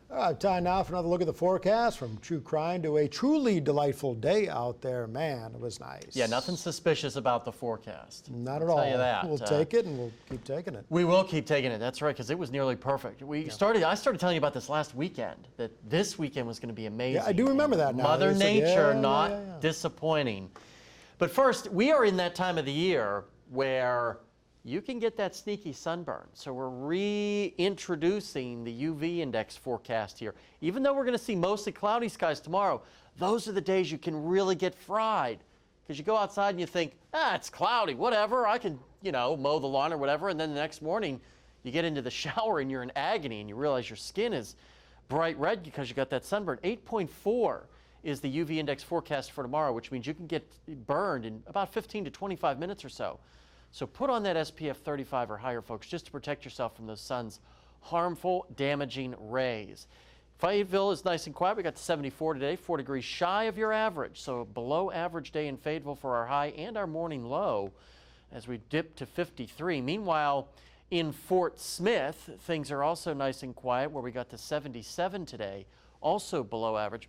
Time now for another look at the forecast. From true crime to a truly delightful day out there. Man, it was nice. Yeah, nothing suspicious about the forecast. Not at all. I'll tell you that. We'll take it, and we'll keep taking it. We will keep taking it. That's right, because it was nearly perfect. I started telling you about this last weekend, that this weekend was going to be amazing. Yeah, I do remember that now. Mother Nature not disappointing. But first, we are in that time of the year where you can get that sneaky sunburn. So we're reintroducing the UV index forecast here. Even though we're going to see mostly cloudy skies tomorrow, those are the days you can really get fried. Because you go outside and you think, it's cloudy, whatever, I can, mow the lawn or whatever. And then the next morning, you get into the shower and you're in agony and you realize your skin is bright red because you got that sunburn. 8.4 is the UV index forecast for tomorrow, which means you can get burned in about 15 to 25 minutes or so. So put on that SPF 35 or higher, folks, just to protect yourself from those sun's harmful, damaging rays. Fayetteville is nice and quiet. We got to 74 today, 4 degrees shy of your average. So below average day in Fayetteville for our high and our morning low as we dip to 53. Meanwhile, in Fort Smith, things are also nice and quiet, where we got to 77 today, also below average.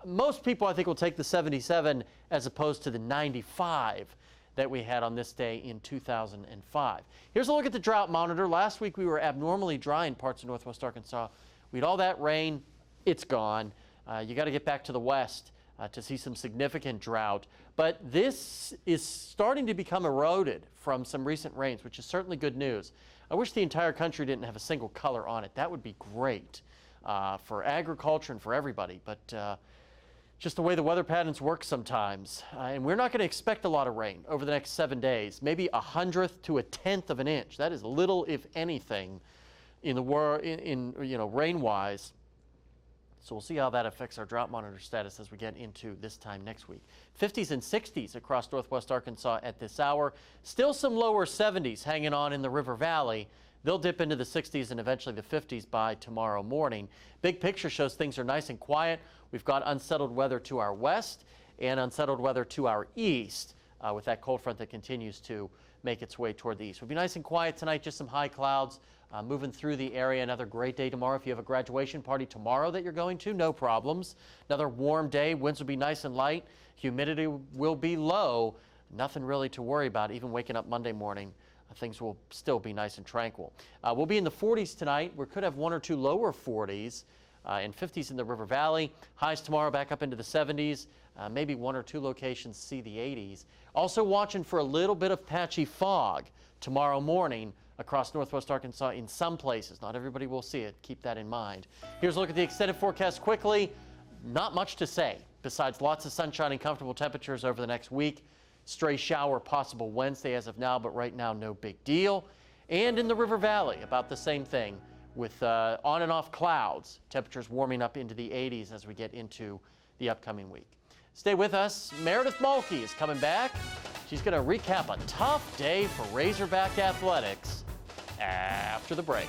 Most people, I think, will take the 77 as opposed to the 95 that we had on this day in 2005. Here's a look at the drought monitor. Last week we were abnormally dry in parts of northwest Arkansas. We had all that rain. It's gone. You got to get back to the west to see some significant drought. But this is starting to become eroded from some recent rains, which is certainly good news. I wish the entire country didn't have a single color on it. That would be great for agriculture and for everybody. But just the way the weather patterns work sometimes. And we're not going to expect a lot of rain over the next 7 days, maybe 1/100th to 1/10 of an inch. That is little, if anything, in the rain-wise. So we'll see how that affects our drought monitor status as we get into this time next week. 50s and 60s across northwest Arkansas at this hour. Still some lower 70s hanging on in the River Valley. They'll dip into the 60s and eventually the 50s by tomorrow morning. Big picture shows things are nice and quiet. We've got unsettled weather to our west and unsettled weather to our east with that cold front that continues to make its way toward the east. We'll be nice and quiet tonight, just some high clouds moving through the area. Another great day tomorrow. If you have a graduation party tomorrow that you're going to, no problems. Another warm day. Winds will be nice and light. Humidity will be low. Nothing really to worry about, even waking up Monday morning. Things will still be nice and tranquil. We'll be in the 40s tonight. We could have 1 or 2 lower 40s and 50s in the River Valley. Highs tomorrow back up into the 70s. Maybe 1 or 2 locations see the 80s. Also watching for a little bit of patchy fog tomorrow morning across northwest Arkansas in some places. Not everybody will see it. Keep that in mind. Here's a look at the extended forecast quickly. Not much to say besides lots of sunshine and comfortable temperatures over the next week. Stray shower possible Wednesday as of now, but right now no big deal. And in the River Valley, about the same thing with on and off clouds. Temperatures warming up into the 80s as we get into the upcoming week. Stay with us. Meredith Mulkey is coming back. She's going to recap a tough day for Razorback athletics after the break.